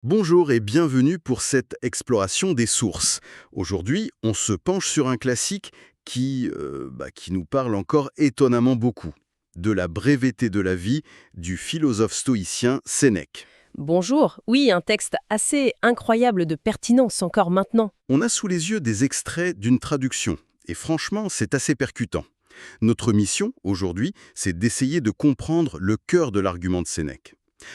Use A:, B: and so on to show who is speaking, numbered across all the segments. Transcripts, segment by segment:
A: Bonjour et bienvenue pour cette exploration des sources. Aujourd'hui, on se penche sur un classique qui nous parle encore étonnamment beaucoup. De la breveté de la vie du philosophe stoïcien Sénèque.
B: Bonjour, oui, un texte assez incroyable de pertinence encore maintenant.
A: On a sous les yeux des extraits d'une traduction, et franchement, c'est assez percutant. Notre mission, aujourd'hui, c'est d'essayer de comprendre le cœur de l'argument de Sénèque.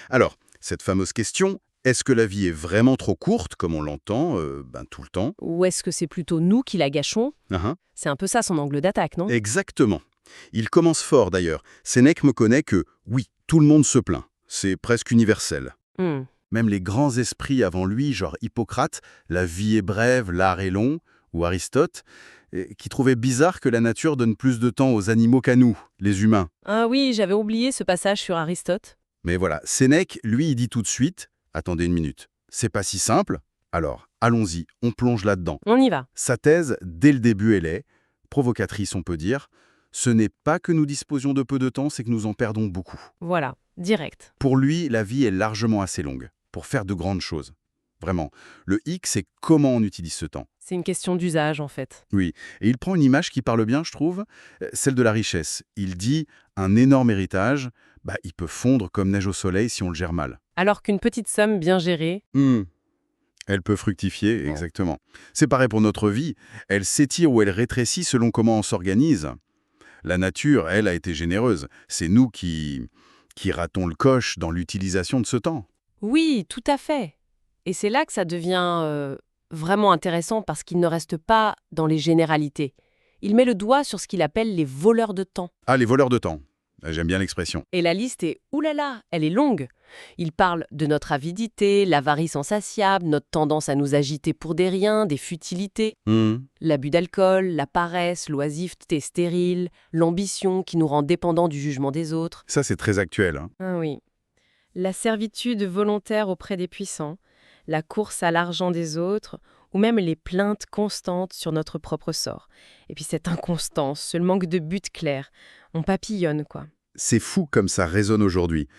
A: Alors, cette fameuse question, est-ce que la vie est vraiment trop courte, comme on l'entend, tout le temps?
B: Ou est-ce que c'est plutôt nous qui la gâchons?
A: Uhum.
B: C'est un peu ça son angle d'attaque, non?
A: Exactement. Il commence fort d'ailleurs. Sénèque me connaît que, oui, tout le monde se plaint. C'est presque universel.
B: Hmm.
A: Même les grands esprits avant lui, genre Hippocrate, la vie est brève, l'art est long, ou Aristote, qui trouvaient bizarre que la nature donne plus de temps aux animaux qu'à nous, les humains.
B: Ah oui, j'avais oublié ce passage sur Aristote.
A: Mais voilà, Sénèque, lui, il dit tout de suite, attendez une minute, c'est pas si simple? Alors, allons-y, on plonge là-dedans.
B: On y va.
A: Sa thèse, dès le début, elle est, provocatrice on peut dire, ce n'est pas que nous disposions de peu de temps, c'est que nous en perdons beaucoup.
B: Voilà, direct.
A: Pour lui, la vie est largement assez longue, pour faire de grandes choses. Vraiment. Le hic, c'est comment on utilise ce temps.
B: C'est une question d'usage, en fait.
A: Oui, et il prend une image qui parle bien, je trouve, celle de la richesse. Il dit, un énorme héritage, il peut fondre comme neige au soleil si on le gère mal.
B: Alors qu'une petite somme bien gérée,
A: Elle peut fructifier, exactement. C'est pareil pour notre vie. Elle s'étire ou elle rétrécit selon comment on s'organise. La nature, elle, a été généreuse. C'est nous qui ratons le coche dans l'utilisation de ce temps.
B: oui, tout à fait. Et c'est là que ça devient vraiment intéressant parce qu'il ne reste pas dans les généralités. Il met le doigt sur ce qu'il appelle les voleurs de temps.
A: Ah, les voleurs de temps. J'aime bien l'expression.
B: Et la liste est, oulala, elle est longue. Il parle de notre avidité, l'avarice insatiable, notre tendance à nous agiter pour des riens, des futilités, l'abus d'alcool, la paresse, l'oisiveté stérile, l'ambition qui nous rend dépendants du jugement des autres.
A: Ça, c'est très actuel.
B: Ah oui. La servitude volontaire auprès des puissants, la course à l'argent des autres, ou même les plaintes constantes sur notre propre sort. Et puis cette inconstance, ce manque de but clair. On papillonne, quoi.
A: C'est fou comme ça résonne aujourd'hui.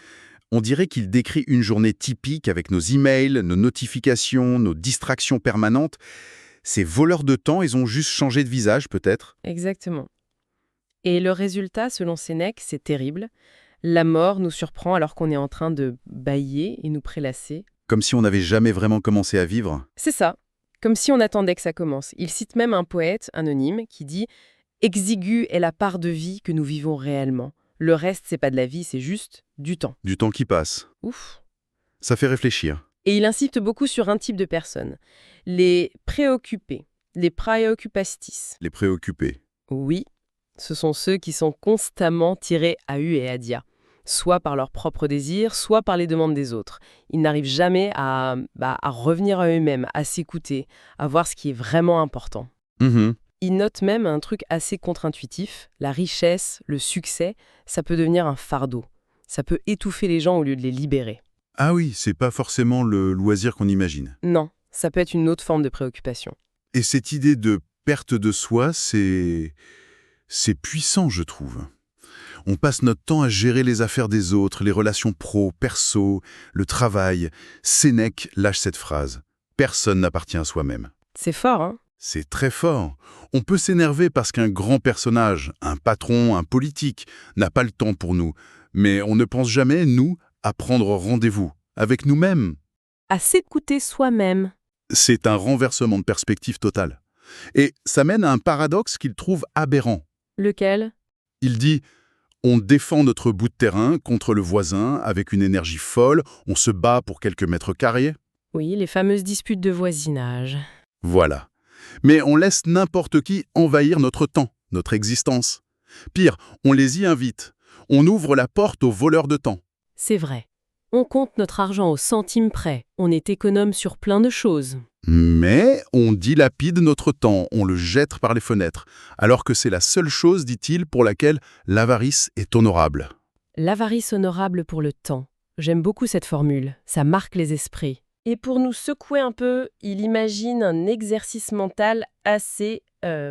A: On dirait qu'il décrit une journée typique avec nos emails, nos notifications, nos distractions permanentes. Ces voleurs de temps, ils ont juste changé de visage, peut-être.
B: Exactement. Et le résultat, selon Sénèque, c'est terrible. La mort nous surprend alors qu'on est en train de bâiller et nous prélasser.
A: Comme si on n'avait jamais vraiment commencé à vivre.
B: C'est ça, comme si on attendait que ça commence. Il cite même un poète anonyme qui dit « Exiguë est la part de vie que nous vivons réellement. Le reste, c'est pas de la vie, c'est juste du temps.
A: Du temps qui passe. »
B: Ouf.
A: Ça fait réfléchir.
B: Et il insiste beaucoup sur un type de personnes. Les préoccupés, les praeoccupastis.
A: Les préoccupés.
B: Oui, ce sont ceux qui sont constamment tirés à hu et à dia, soit par leurs propres désirs, soit par les demandes des autres. Ils n'arrivent jamais à revenir à eux-mêmes, à s'écouter, à voir ce qui est vraiment important. Ils notent même un truc assez contre-intuitif, la richesse, le succès, ça peut devenir un fardeau. Ça peut étouffer les gens au lieu de les libérer.
A: Ah oui, c'est pas forcément le loisir qu'on imagine.
B: Non, ça peut être une autre forme de préoccupation.
A: Et cette idée de perte de soi, c'est puissant, je trouve. On passe notre temps à gérer les affaires des autres, les relations pro, perso, le travail. Sénèque lâche cette phrase. Personne n'appartient à soi-même.
B: C'est fort, hein?
A: C'est très fort. On peut s'énerver parce qu'un grand personnage, un patron, un politique, n'a pas le temps pour nous. Mais on ne pense jamais, nous, à prendre rendez-vous avec nous-mêmes.
B: À s'écouter soi-même.
A: C'est un renversement de perspective total. Et ça mène à un paradoxe qu'il trouve aberrant.
B: Lequel?
A: Il dit « On défend notre bout de terrain contre le voisin avec une énergie folle, on se bat pour quelques mètres carrés.
B: Oui, les fameuses disputes de voisinage. »
A: Voilà. Mais on laisse n'importe qui envahir notre temps, notre existence. Pire, on les y invite. On ouvre la porte aux voleurs de temps.
B: C'est vrai. On compte notre argent au centime près. On est économe sur plein de choses.
A: Mais on dilapide notre temps, on le jette par les fenêtres, alors que c'est la seule chose, dit-il, pour laquelle l'avarice est honorable.
B: L'avarice honorable pour le temps. J'aime beaucoup cette formule. Ça marque les esprits. Et pour nous secouer un peu, il imagine un exercice mental assez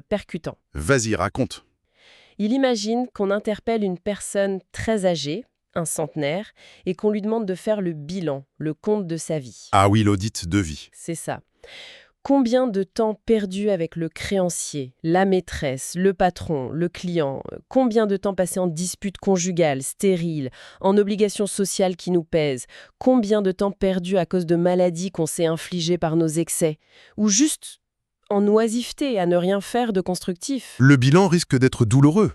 B: percutant.
A: Vas-y, raconte.
B: Il imagine qu'on interpelle une personne très âgée, un centenaire, et qu'on lui demande de faire le bilan, le compte de sa vie.
A: Ah oui, l'audit de vie.
B: C'est ça. Combien de temps perdu avec le créancier, la maîtresse, le patron, le client? Combien de temps passé en disputes conjugales, stériles, en obligations sociales qui nous pèsent? Combien de temps perdu à cause de maladies qu'on s'est infligées par nos excès? Ou juste en oisiveté, à ne rien faire de constructif?
A: Le bilan risque d'être douloureux.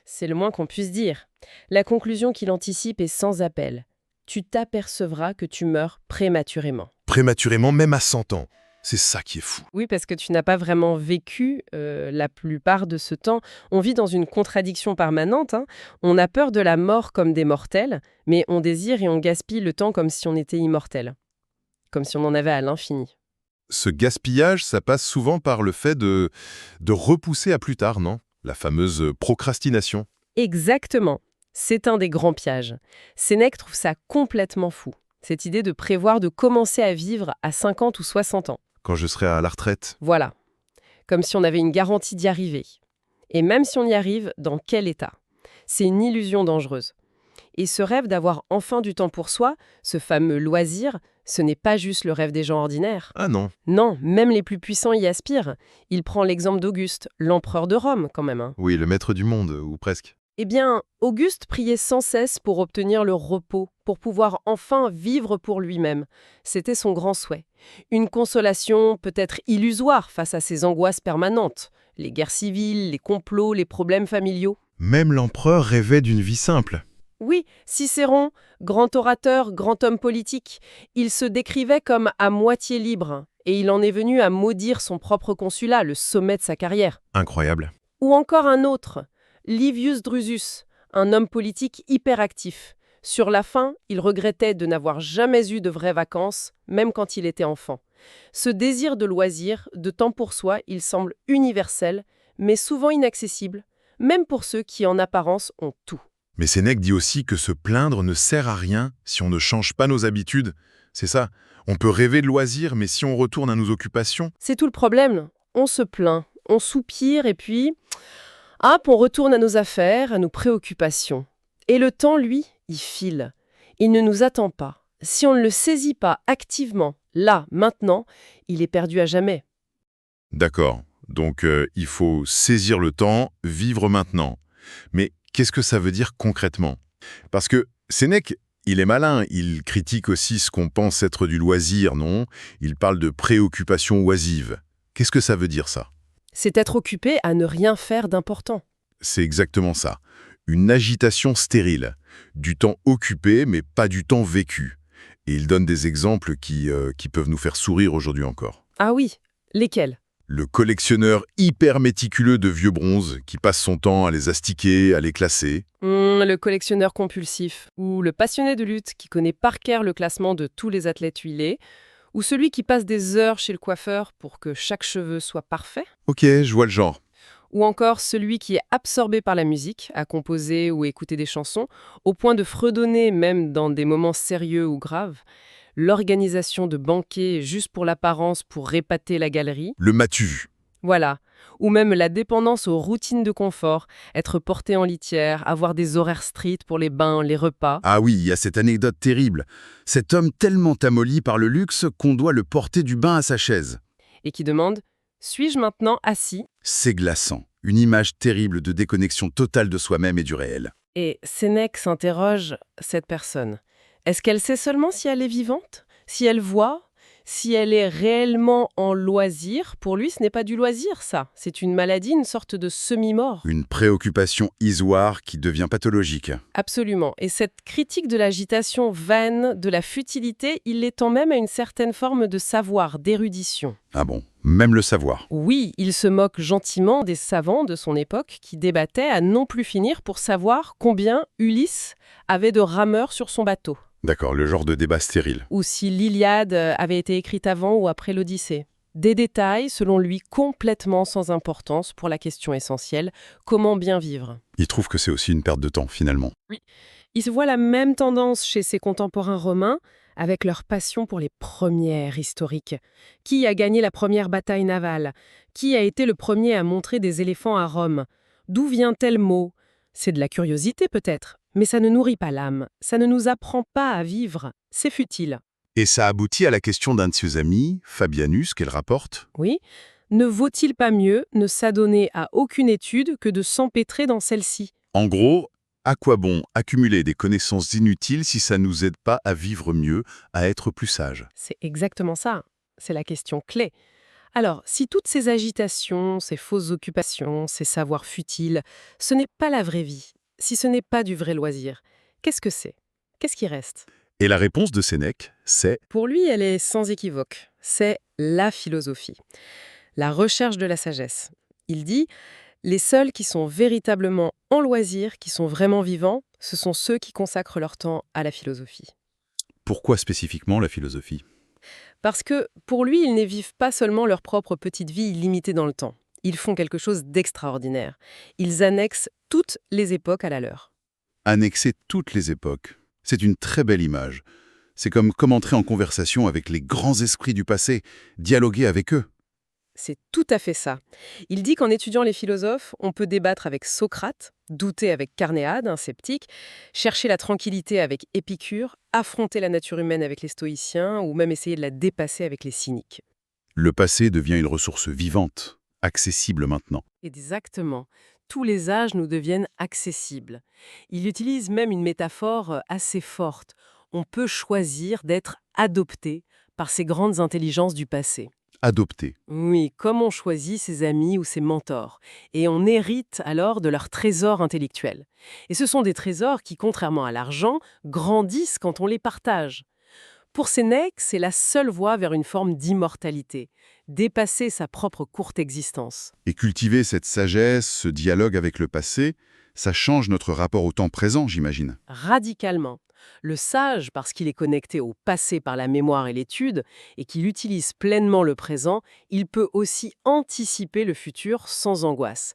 B: C'est le moins qu'on puisse dire. La conclusion qu'il anticipe est sans appel. Tu t'apercevras que tu meurs prématurément.
A: Prématurément, même à 100 ans. C'est ça qui est fou.
B: Oui, parce que tu n'as pas vraiment vécu la plupart de ce temps. On vit dans une contradiction permanente, hein. On a peur de la mort comme des mortels, mais on désire et on gaspille le temps comme si on était immortel. Comme si on en avait à l'infini.
A: Ce gaspillage, ça passe souvent par le fait de repousser à plus tard, non? La fameuse procrastination.
B: Exactement. C'est un des grands pièges. Sénèque trouve ça complètement fou. Cette idée de prévoir de commencer à vivre à 50 ou 60 ans.
A: Quand je serai à la retraite.
B: Voilà. Comme si on avait une garantie d'y arriver. Et même si on y arrive, dans quel état? C'est une illusion dangereuse. Et ce rêve d'avoir enfin du temps pour soi, ce fameux loisir, ce n'est pas juste le rêve des gens ordinaires.
A: Ah non.
B: Non, même les plus puissants y aspirent. Il prend l'exemple d'Auguste, l'empereur de Rome quand même, hein.
A: Oui, le maître du monde, ou presque.
B: Eh bien, Auguste priait sans cesse pour obtenir le repos, pour pouvoir enfin vivre pour lui-même. C'était son grand souhait. Une consolation peut-être illusoire face à ses angoisses permanentes. Les guerres civiles, les complots, les problèmes familiaux.
A: Même l'empereur rêvait d'une vie simple.
B: Oui, Cicéron, grand orateur, grand homme politique, il se décrivait comme à moitié libre, et il en est venu à maudire son propre consulat, le sommet de sa carrière.
A: Incroyable.
B: Ou encore un autre, Livius Drusus, un homme politique hyperactif. Sur la fin, il regrettait de n'avoir jamais eu de vraies vacances, même quand il était enfant. Ce désir de loisir, de temps pour soi, il semble universel, mais souvent inaccessible, même pour ceux qui en apparence ont tout.
A: Mais Sénèque dit aussi que se plaindre ne sert à rien si on ne change pas nos habitudes. C'est ça, on peut rêver de loisirs, mais si on retourne à nos occupations...
B: C'est tout le problème. On se plaint, on soupire et puis... hop, on retourne à nos affaires, à nos préoccupations. Et le temps, lui, il file. Il ne nous attend pas. Si on ne le saisit pas activement, là, maintenant, il est perdu à jamais.
A: D'accord, donc il faut saisir le temps, vivre maintenant. Mais qu'est-ce que ça veut dire concrètement? Parce que Sénèque, il est malin, il critique aussi ce qu'on pense être du loisir, non? Il parle de préoccupation oisive. Qu'est-ce que ça veut dire ça?
B: C'est être occupé à ne rien faire d'important.
A: C'est exactement ça. Une agitation stérile. Du temps occupé, mais pas du temps vécu. Et il donne des exemples qui peuvent nous faire sourire aujourd'hui encore.
B: Ah oui, lesquels?
A: Le collectionneur hyper méticuleux de vieux bronzes qui passe son temps à les astiquer, à les classer.
B: Le collectionneur compulsif. Ou le passionné de lutte qui connaît par cœur le classement de tous les athlètes huilés. Ou celui qui passe des heures chez le coiffeur pour que chaque cheveu soit parfait.
A: Ok, je vois le genre.
B: Ou encore celui qui est absorbé par la musique, à composer ou écouter des chansons, au point de fredonner même dans des moments sérieux ou graves. L'organisation de banquets juste pour l'apparence, pour épater la galerie.
A: Le m'as-tu vu?
B: Voilà. Ou même la dépendance aux routines de confort, être porté en litière, avoir des horaires stricts pour les bains, les repas.
A: Ah oui, il y a cette anecdote terrible. Cet homme tellement amolli par le luxe qu'on doit le porter du bain à sa chaise.
B: Et qui demande « Suis-je maintenant assis ?»
A: C'est glaçant. Une image terrible de déconnexion totale de soi-même et du réel.
B: Et Sénèque s'interroge, cette personne. Est-ce qu'elle sait seulement si elle est vivante? Si elle voit? Si elle est réellement en loisir? Pour lui, ce n'est pas du loisir, ça. C'est une maladie, une sorte de semi-mort.
A: Une préoccupation isoire qui devient pathologique.
B: Absolument. Et cette critique de l'agitation vaine, de la futilité, il l'étend même à une certaine forme de savoir, d'érudition.
A: Ah bon, même le savoir.
B: Oui, il se moque gentiment des savants de son époque qui débattaient à non plus finir pour savoir combien Ulysse avait de rameurs sur son bateau.
A: D'accord, le genre de débat stérile.
B: Ou si l'Iliade avait été écrite avant ou après l'Odyssée. Des détails, selon lui, complètement sans importance pour la question essentielle, comment bien vivre?
A: Il trouve que c'est aussi une perte de temps, finalement.
B: Oui. Il se voit la même tendance chez ses contemporains romains, avec leur passion pour les premières historiques. Qui a gagné la première bataille navale? Qui a été le premier à montrer des éléphants à Rome? D'où vient tel mot? C'est de la curiosité peut-être, Mais ça ne nourrit pas l'âme, ça ne nous apprend pas à vivre, c'est futile.
A: Et ça aboutit à la question d'un de ses amis, Fabianus, qu'elle rapporte.
B: Oui, ne vaut-il pas mieux ne s'adonner à aucune étude que de s'empêtrer dans celle-ci?
A: En gros, à quoi bon accumuler des connaissances inutiles si ça nous aide pas à vivre mieux, à être plus sages?
B: C'est exactement ça, c'est la question clé. Alors, si toutes ces agitations, ces fausses occupations, ces savoirs futiles, ce n'est pas la vraie vie, si ce n'est pas du vrai loisir, qu'est-ce que c'est? Qu'est-ce qui reste?
A: Et la réponse de Sénèque, c'est
B: Pour lui, elle est sans équivoque. C'est la philosophie, la recherche de la sagesse. Il dit, les seuls qui sont véritablement en loisir, qui sont vraiment vivants, ce sont ceux qui consacrent leur temps à la philosophie.
A: pourquoi spécifiquement la philosophie?
B: Parce que, pour lui, ils ne vivent pas seulement leur propre petite vie limitée dans le temps. Ils font quelque chose d'extraordinaire. Ils annexent toutes les époques à la leur.
A: Annexer toutes les époques. C'est une très belle image. C'est comme entrer en conversation avec les grands esprits du passé, dialoguer avec eux.
B: C'est tout à fait ça. Il dit qu'en étudiant les philosophes, on peut débattre avec Socrate, douter avec Carnéade, un sceptique, chercher la tranquillité avec Épicure, affronter la nature humaine avec les stoïciens ou même essayer de la dépasser avec les cyniques.
A: Le passé devient une ressource vivante, accessible maintenant.
B: Exactement. Tous les âges nous deviennent accessibles. Il utilise même une métaphore assez forte. On peut choisir d'être adopté par ces grandes intelligences du passé.
A: Adopter.
B: Oui, comme on choisit ses amis ou ses mentors. Et on hérite alors de leurs trésors intellectuels. Et ce sont des trésors qui, contrairement à l'argent, grandissent quand on les partage. Pour Sénèque, c'est la seule voie vers une forme d'immortalité, dépasser sa propre courte existence.
A: Et cultiver cette sagesse, ce dialogue avec le passé, ça change notre rapport au temps présent, j'imagine.
B: Radicalement. Le sage, parce qu'il est connecté au passé par la mémoire et l'étude, et qu'il utilise pleinement le présent, il peut aussi anticiper le futur sans angoisse.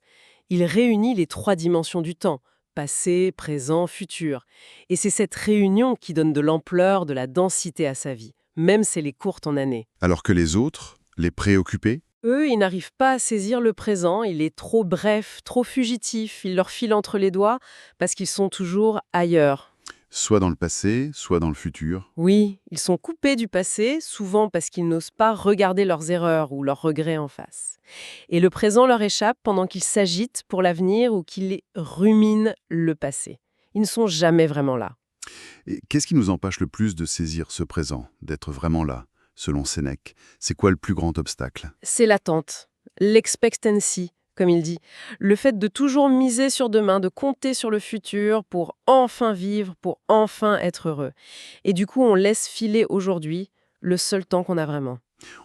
B: Il réunit les trois dimensions du temps, passé, présent, futur. Et c'est cette réunion qui donne de l'ampleur, de la densité à sa vie, même si elle est courte en années.
A: Alors que les autres, les préoccupés,
B: Eux, ils n'arrivent pas à saisir le présent, il est trop bref, trop fugitif, il leur file entre les doigts parce qu'ils sont toujours ailleurs.
A: soit dans le passé, soit dans le futur.
B: Oui, ils sont coupés du passé, souvent parce qu'ils n'osent pas regarder leurs erreurs ou leurs regrets en face. Et le présent leur échappe pendant qu'ils s'agitent pour l'avenir ou qu'ils ruminent le passé. Ils ne sont jamais vraiment là.
A: Et qu'est-ce qui nous empêche le plus de saisir ce présent, d'être vraiment là, selon Sénèque? C'est quoi le plus grand obstacle?
B: C'est l'attente, l'expectancy, comme il dit. Le fait de toujours miser sur demain, de compter sur le futur pour enfin vivre, pour enfin être heureux. Et du coup, on laisse filer aujourd'hui le seul temps qu'on a vraiment.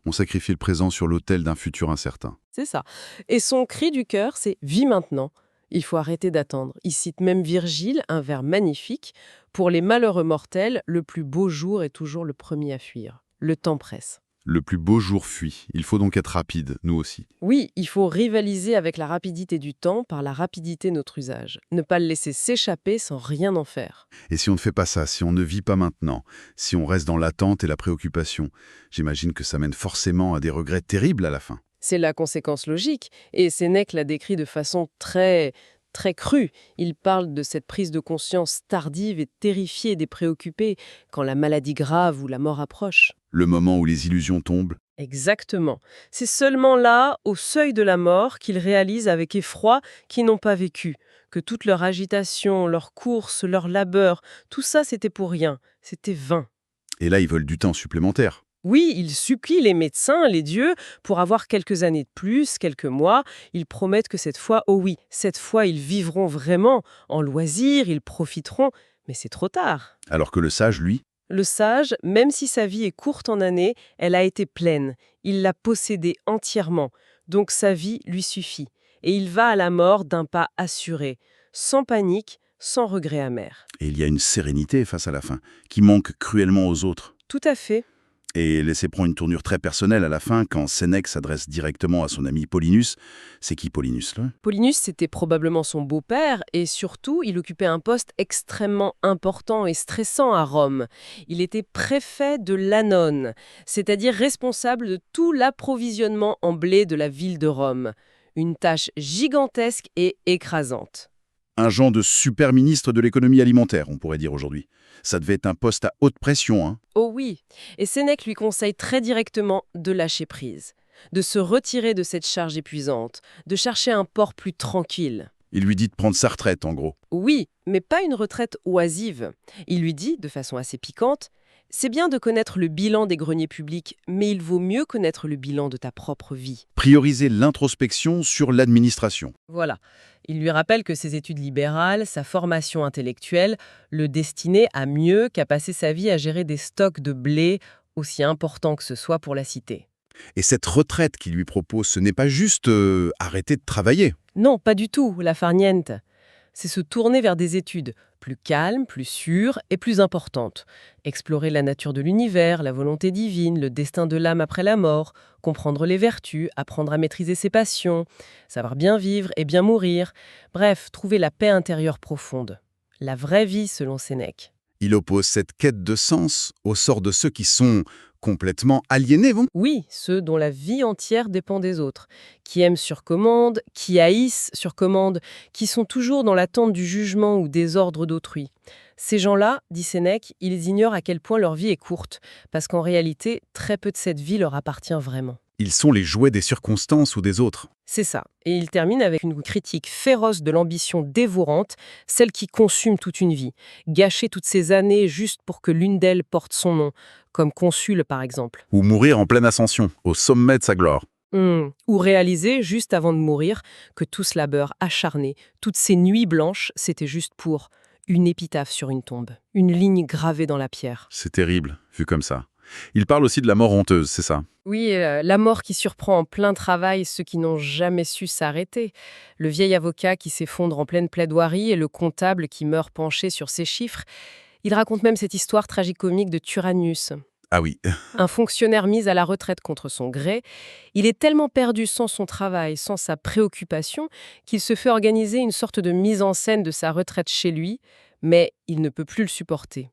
A: On sacrifie le présent sur l'autel d'un futur incertain.
B: C'est ça. Et son cri du cœur, c'est « vis maintenant ». Il faut arrêter d'attendre. Il cite même Virgile, un vers magnifique. Pour les malheureux mortels, le plus beau jour est toujours le premier à fuir. Le temps presse.
A: Le plus beau jour fuit. Il faut donc être rapide, nous aussi.
B: Oui, il faut rivaliser avec la rapidité du temps par la rapidité de notre usage. Ne pas le laisser s'échapper sans rien en faire.
A: Et si on ne fait pas ça, si on ne vit pas maintenant, si on reste dans l'attente et la préoccupation, j'imagine que ça mène forcément à des regrets terribles à la fin.
B: C'est la conséquence logique, et Sénèque l'a décrit de façon très crue. Il parle de cette prise de conscience tardive et terrifiée des préoccupés quand la maladie grave ou la mort approche.
A: Le moment où les illusions tombent.
B: Exactement. C'est seulement là, au seuil de la mort, qu'ils réalisent avec effroi qu'ils n'ont pas vécu, que toute leur agitation, leur course, leur labeur, tout ça c'était pour rien, c'était vain.
A: Et là, ils veulent du temps supplémentaire.
B: Oui, ils supplient les médecins, les dieux, pour avoir quelques années de plus, quelques mois. Ils promettent que cette fois, oh oui, cette fois, ils vivront vraiment en loisir, ils profiteront, mais c'est trop tard.
A: Alors que le sage, lui,
B: Le sage, même si sa vie est courte en années, elle a été pleine. Il l'a possédée entièrement, donc sa vie lui suffit. Et il va à la mort d'un pas assuré, sans panique, sans regret amer.
A: et il y a une sérénité face à la fin, qui manque cruellement aux autres.
B: Tout à fait.
A: Et laissez prendre une tournure très personnelle à la fin, quand Sénèque s'adresse directement à son ami Paulinus. C'est qui Paulinus, là?
B: Paulinus, c'était probablement son beau-père, et surtout, il occupait un poste extrêmement important et stressant à Rome. Il était préfet de l'Annone, c'est-à-dire responsable de tout l'approvisionnement en blé de la ville de Rome. Une tâche gigantesque et écrasante.
C: Un genre de super ministre de l'économie alimentaire, on pourrait dire aujourd'hui. Ça devait être un poste à haute pression, hein.
B: Oh oui, et Sénèque lui conseille très directement de lâcher prise, de se retirer de cette charge épuisante, de chercher un port plus tranquille.
C: Il lui dit de prendre sa retraite, en gros.
B: Oui, mais pas une retraite oisive. Il lui dit, de façon assez piquante, c'est bien de connaître le bilan des greniers publics, mais il vaut mieux connaître le bilan de ta propre vie.
C: Prioriser l'introspection sur l'administration.
B: Voilà. Il lui rappelle que ses études libérales, sa formation intellectuelle, le destinaient à mieux qu'à passer sa vie à gérer des stocks de blé, aussi importants que ce soit pour la cité.
C: Et cette retraite qu'il lui propose, ce n'est pas juste arrêter de travailler.
B: Non, pas du tout, la farniente. C'est se tourner vers des études plus calmes, plus sûres et plus importantes. Explorer la nature de l'univers, la volonté divine, le destin de l'âme après la mort, comprendre les vertus, apprendre à maîtriser ses passions, savoir bien vivre et bien mourir. Bref, trouver la paix intérieure profonde. La vraie vie selon Sénèque.
C: Il oppose cette quête de sens au sort de ceux qui sont complètement aliénés, bon.
B: Oui, ceux dont la vie entière dépend des autres, qui aiment sur commande, qui haïssent sur commande, qui sont toujours dans l'attente du jugement ou des ordres d'autrui. Ces gens-là, dit Sénèque, ils ignorent à quel point leur vie est courte, parce qu'en réalité, très peu de cette vie leur appartient vraiment.
C: Ils sont les jouets des circonstances ou des autres.
B: C'est ça. Et il termine avec une critique féroce de l'ambition dévorante, celle qui consume toute une vie. Gâcher toutes ces années juste pour que l'une d'elles porte son nom, comme consul par exemple.
C: Ou mourir en pleine ascension, au sommet de sa gloire.
B: Ou réaliser, juste avant de mourir, que tout ce labeur acharné, toutes ces nuits blanches, c'était juste pour une épitaphe sur une tombe, une ligne gravée dans la pierre.
C: C'est terrible, vu comme ça. Il parle aussi de la mort honteuse, c'est ça?
B: Oui, la mort qui surprend en plein travail ceux qui n'ont jamais su s'arrêter. Le vieil avocat qui s'effondre en pleine plaidoirie et le comptable qui meurt penché sur ses chiffres. Il raconte même cette histoire tragicomique de Tyrannus.
C: Ah oui,
B: Un fonctionnaire mis à la retraite contre son gré, il est tellement perdu sans son travail, sans sa préoccupation, qu'il se fait organiser une sorte de mise en scène de sa retraite chez lui, mais il ne peut plus le supporter.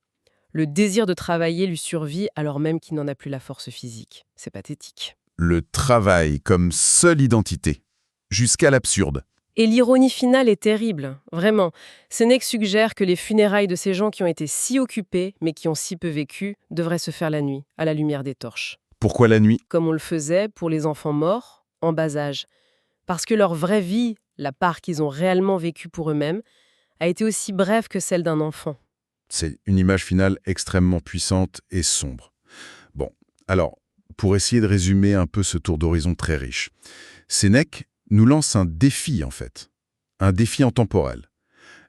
B: Le désir de travailler lui survit alors même qu'il n'en a plus la force physique. C'est pathétique.
C: le travail comme seule identité, jusqu'à l'absurde.
B: Et l'ironie finale est terrible, vraiment. Sénèque suggère que les funérailles de ces gens qui ont été si occupés, mais qui ont si peu vécu, devraient se faire la nuit, à la lumière des torches.
C: Pourquoi la nuit?
B: Comme on le faisait pour les enfants morts, en bas âge. Parce que leur vraie vie, la part qu'ils ont réellement vécue pour eux-mêmes, a été aussi brève que celle d'un enfant.
C: C'est une image finale extrêmement puissante et sombre. Bon, alors, pour essayer de résumer un peu ce tour d'horizon très riche, Sénèque nous lance un défi en fait, un défi intemporel.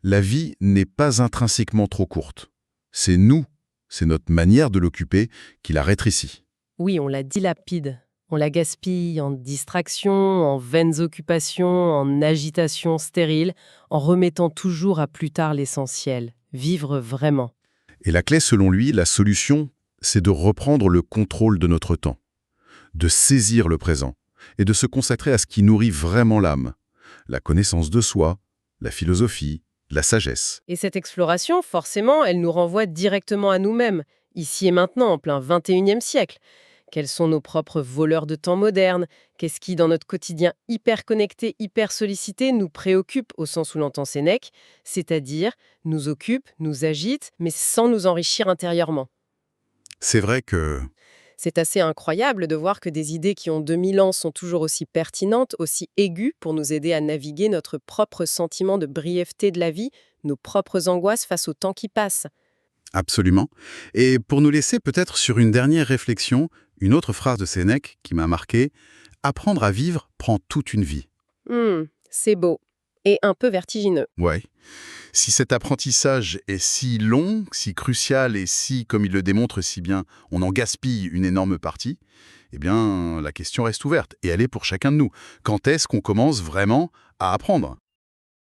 C: La vie n'est pas intrinsèquement trop courte. C'est nous, c'est notre manière de l'occuper qui la rétrécit.
B: Oui, on la dilapide. On la gaspille en distraction, en vaines occupations, en agitation stérile, en remettant toujours à plus tard l'essentiel. Vivre vraiment.
C: Et la clé, selon lui, la solution, c'est de reprendre le contrôle de notre temps, de saisir le présent et de se consacrer à ce qui nourrit vraiment l'âme, la connaissance de soi, la philosophie, la sagesse.
B: Et cette exploration, forcément, elle nous renvoie directement à nous-mêmes, ici et maintenant, en plein 21e siècle. Quels sont nos propres voleurs de temps modernes? Qu'est-ce qui, dans notre quotidien hyper connecté, hyper sollicité, nous préoccupe au sens où l'entend Sénèque, c'est-à-dire nous occupe, nous agite, mais sans nous enrichir intérieurement?
C: C'est vrai que
B: C'est assez incroyable de voir que des idées qui ont 2000 ans sont toujours aussi pertinentes, aussi aiguës pour nous aider à naviguer notre propre sentiment de brièveté de la vie, nos propres angoisses face au temps qui passe.
A: Absolument. Et pour nous laisser peut-être sur une dernière réflexion, une autre phrase de Sénèque qui m'a marqué, « Apprendre à vivre prend toute une vie
B: C'est beau. Et un peu vertigineux. ».
A: Ouais. Si cet apprentissage est si long, si crucial et si, comme il le démontre si bien, on en gaspille une énorme partie, eh bien, la question reste ouverte et elle est pour chacun de nous. Quand est-ce qu'on commence vraiment à apprendre ?